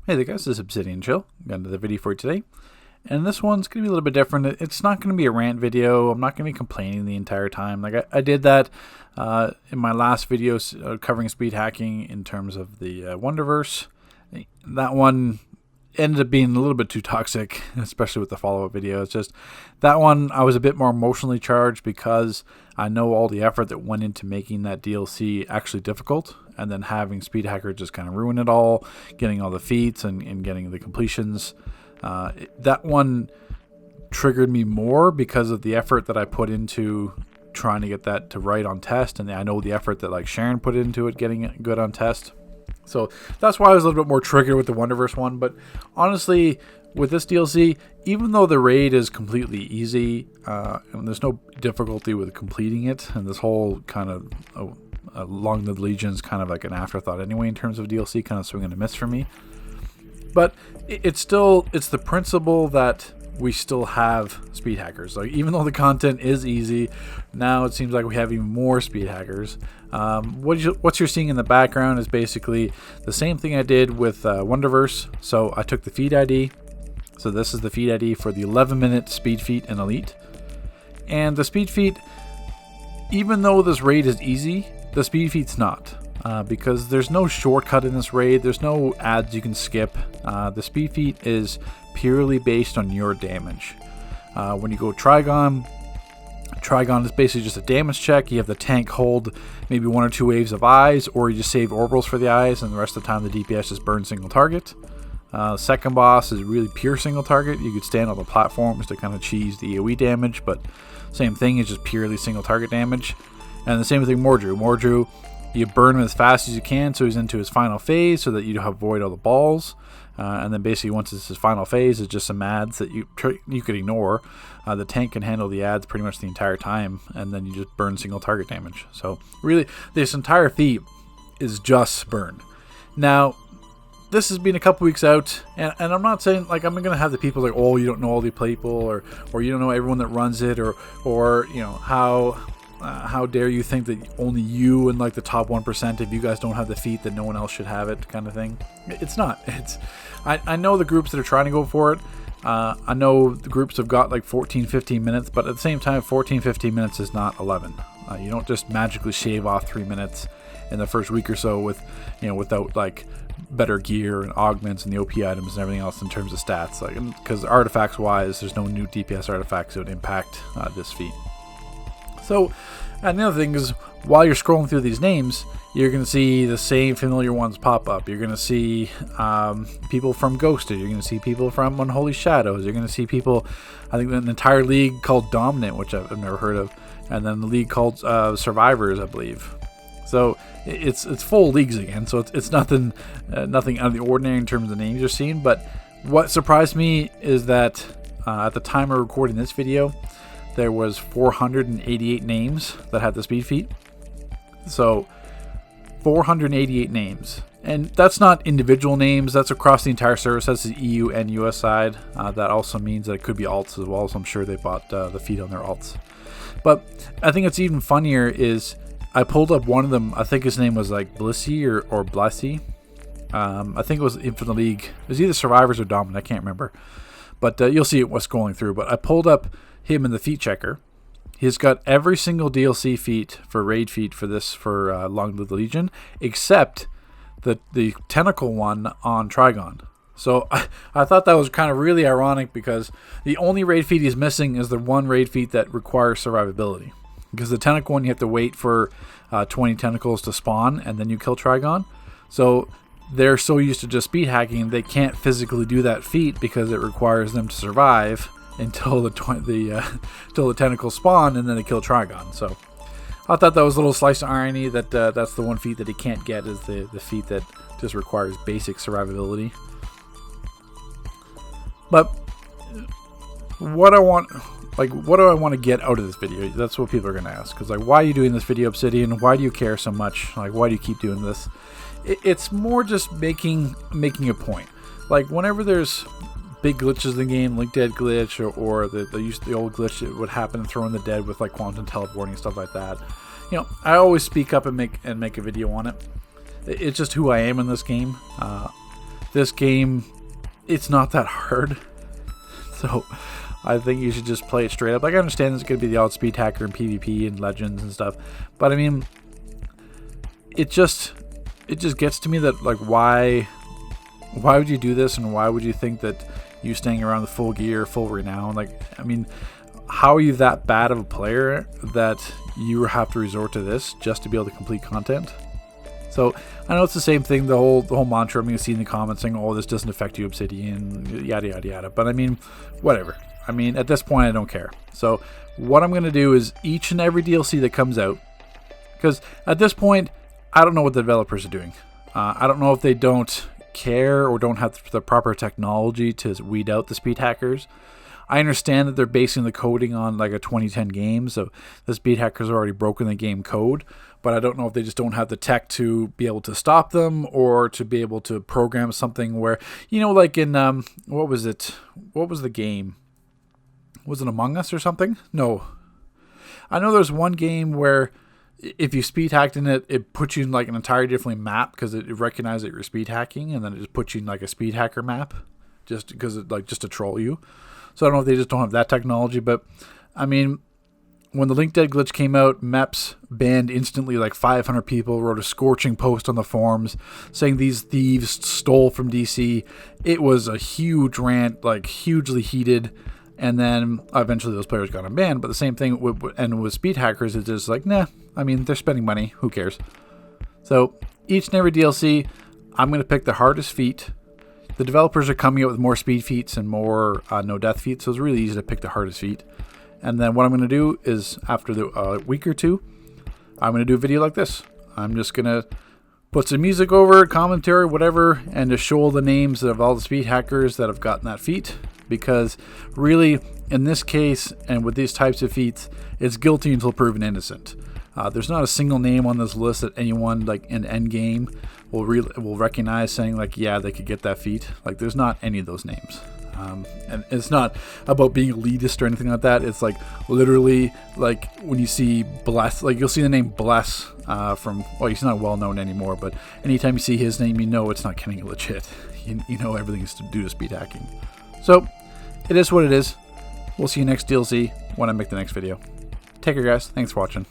Hey there guys, this is Obsidian Chill. Got another video for you today. And this one's going to be a little bit different. It's not going to be a rant video. I'm not going to be complaining the entire time. Like I did that in my last video covering speed hacking in terms of the Wonderverse. That one ended up being a little bit too toxic, especially with the follow-up video. It's just that one I was a bit more emotionally charged because I know all the effort that went into making that DLC actually difficult, and then having Speedhacker just kind of ruin it all, getting all the feats and getting the completions. That one triggered me more because of the effort that I put into trying to get that to right on test, and I know the effort that like Sharon put into it getting it good on test. So that's why I was a little bit more triggered with the Wonderverse one. But honestly, with this DLC, even though the raid is completely easy, and there's no difficulty with completing it, and this whole kind of Along the Legion is kind of like an afterthought anyway in terms of DLC, kind of swing and a miss for me. But it's the principle that we still have speed hackers. Like, even though the content is easy, now it seems like we have even more speed hackers. What you're seeing in the background is basically the same thing I did with Wonderverse. So I took the feed ID. So this is the feed ID for the 11-minute speed feat in Elite. And the speed feat, even though this raid is easy, the speed feat's not. Because there's no shortcut in this raid. There's no ads you can skip. The speed feat is purely based on your damage. When you go Trigon is basically just a damage check. You have the tank hold maybe one or two waves of eyes, or you just save orbals for the eyes, and the rest of the time the DPS just burns single target. Second boss is really pure single target. You could stand on the platforms to kind of cheese the AoE damage, but same thing, is just purely single target damage. And the same thing Mordru. You burn him as fast as you can so he's into his final phase so that you avoid all the balls. And then basically once it's his final phase, it's just some ads that you could ignore. The tank can handle the ads pretty much the entire time, and then you just burn single target damage. So really, this entire feat is just burn. Now, this has been a couple weeks out, and I'm not saying like I'm going to have the people like, oh, you don't know all the people, or you don't know everyone that runs it, or you know, how dare you think that only you and like the top 1% if you guys don't have the feat that no one else should have it, kind of thing. It's not. I know the groups that are trying to go for it. I know the groups have got like 14-15 minutes, but at the same time 14-15 minutes is not 11. You don't just magically shave off 3 minutes in the first week or so without like better gear and augments and the OP items and everything else in terms of stats, like, because artifacts wise there's no new DPS artifacts that would impact this feat. So, and the other thing is, while you're scrolling through these names, you're going to see the same familiar ones pop up. You're going to see people from Ghosted. You're going to see people from Unholy Shadows. You're going to see people, I think, an entire league called Dominant, which I've never heard of, and then the league called Survivors, I believe. So it's full leagues again. So it's nothing out of the ordinary in terms of the names you're seeing. But what surprised me is that at the time of recording this video, there was 488 names that had the speed feat. So 488 names, and that's not individual names, that's across the entire service. That's the EU and US side. That also means that it could be alts as well, so I'm sure they bought the feat on their alts. But I think it's even funnier is I pulled up one of them. I think his name was like Blissy or Blessy. I think it was in the league. It was either Survivors or Dominant, I can't remember, but you'll see it was scrolling through. But I pulled up him in the feat checker. He's got every single DLC feat for raid feat for Long Live the Legion, except the tentacle one on Trigon. So I thought that was kind of really ironic, because the only raid feat he's missing is the one raid feat that requires survivability. Because the tentacle one, you have to wait for 20 tentacles to spawn, and then you kill Trigon. So they're so used to just speed hacking, they can't physically do that feat because it requires them to survive until the tentacles spawn, and then they kill Trigon. So I thought that was a little slice of irony that that's the one feat that he can't get, is the feat that just requires basic survivability. But what do I want to get out of this video? That's what people are going to ask. Because like, why are you doing this video, Obsidian? Why do you care so much? Like, why do you keep doing this? It's more just making a point. Like, whenever there's big glitches in the game, like dead glitch, or the old glitch that would happen throwing the dead with like quantum teleporting and stuff like that, I always speak up and make a video on it. It's just who I am in this game. this game, it's not that hard. So I think you should just play it straight up. Like, I understand there's going to be the odd speed hacker and PvP and legends and stuff, but I mean, it just gets to me that, like, why would you do this, and why would you think that you staying around the full gear, full renown? Like, I mean, how are you that bad of a player that you have to resort to this just to be able to complete content? So I know it's the same thing, the whole mantra I'm going to see in the comments saying, oh, this doesn't affect you, Obsidian, yada yada yada. But I mean, whatever. I mean, at this point I don't care. So what I'm going to do is each and every DLC that comes out, because at this point I don't know what the developers are doing. I don't know if they don't care or don't have the proper technology to weed out the speed hackers. I understand that they're basing the coding on like a 2010 game, so the speed hackers have already broken the game code, but I don't know if they just don't have the tech to be able to stop them, or to be able to program something where, you know, like in, what was it? What was the game? Was it Among Us or something? No. I know there's one game where if you speed hacked in it, it puts you in like an entirely different map because it recognizes that you're speed hacking, and then it just puts you in like a speed hacker map just because it, like, just to troll you. So I don't know if they just don't have that technology, but I mean, when the link dead glitch came out, MEPS banned instantly like 500 people, wrote a scorching post on the forums saying these thieves stole from DC. It was a huge rant, like hugely heated, and then eventually those players got unbanned. But the same thing with speed hackers, it's just like, nah, I mean, they're spending money, who cares? So each and every DLC, I'm going to pick the hardest feat. The developers are coming out with more speed feats and more no death feats, so it's really easy to pick the hardest feat. And then what I'm going to do is, after the week or two, I'm going to do a video like this. I'm just going to put some music over it, commentary, whatever, and to show all the names of all the speed hackers that have gotten that feat. Because really, in this case, and with these types of feats, it's guilty until proven innocent. There's not a single name on this list that anyone, like, in endgame will recognize saying, like, yeah, they could get that feat. Like, there's not any of those names. And it's not about being elitist or anything like that. It's like literally, like, when you see Bless, like, you'll see the name Bless from, well, he's not well known anymore, but anytime you see his name, you know it's not getting legit. You know everything is to do to speed hacking. So it is what it is. We'll see you next DLC when I make the next video. Take care, guys. Thanks for watching.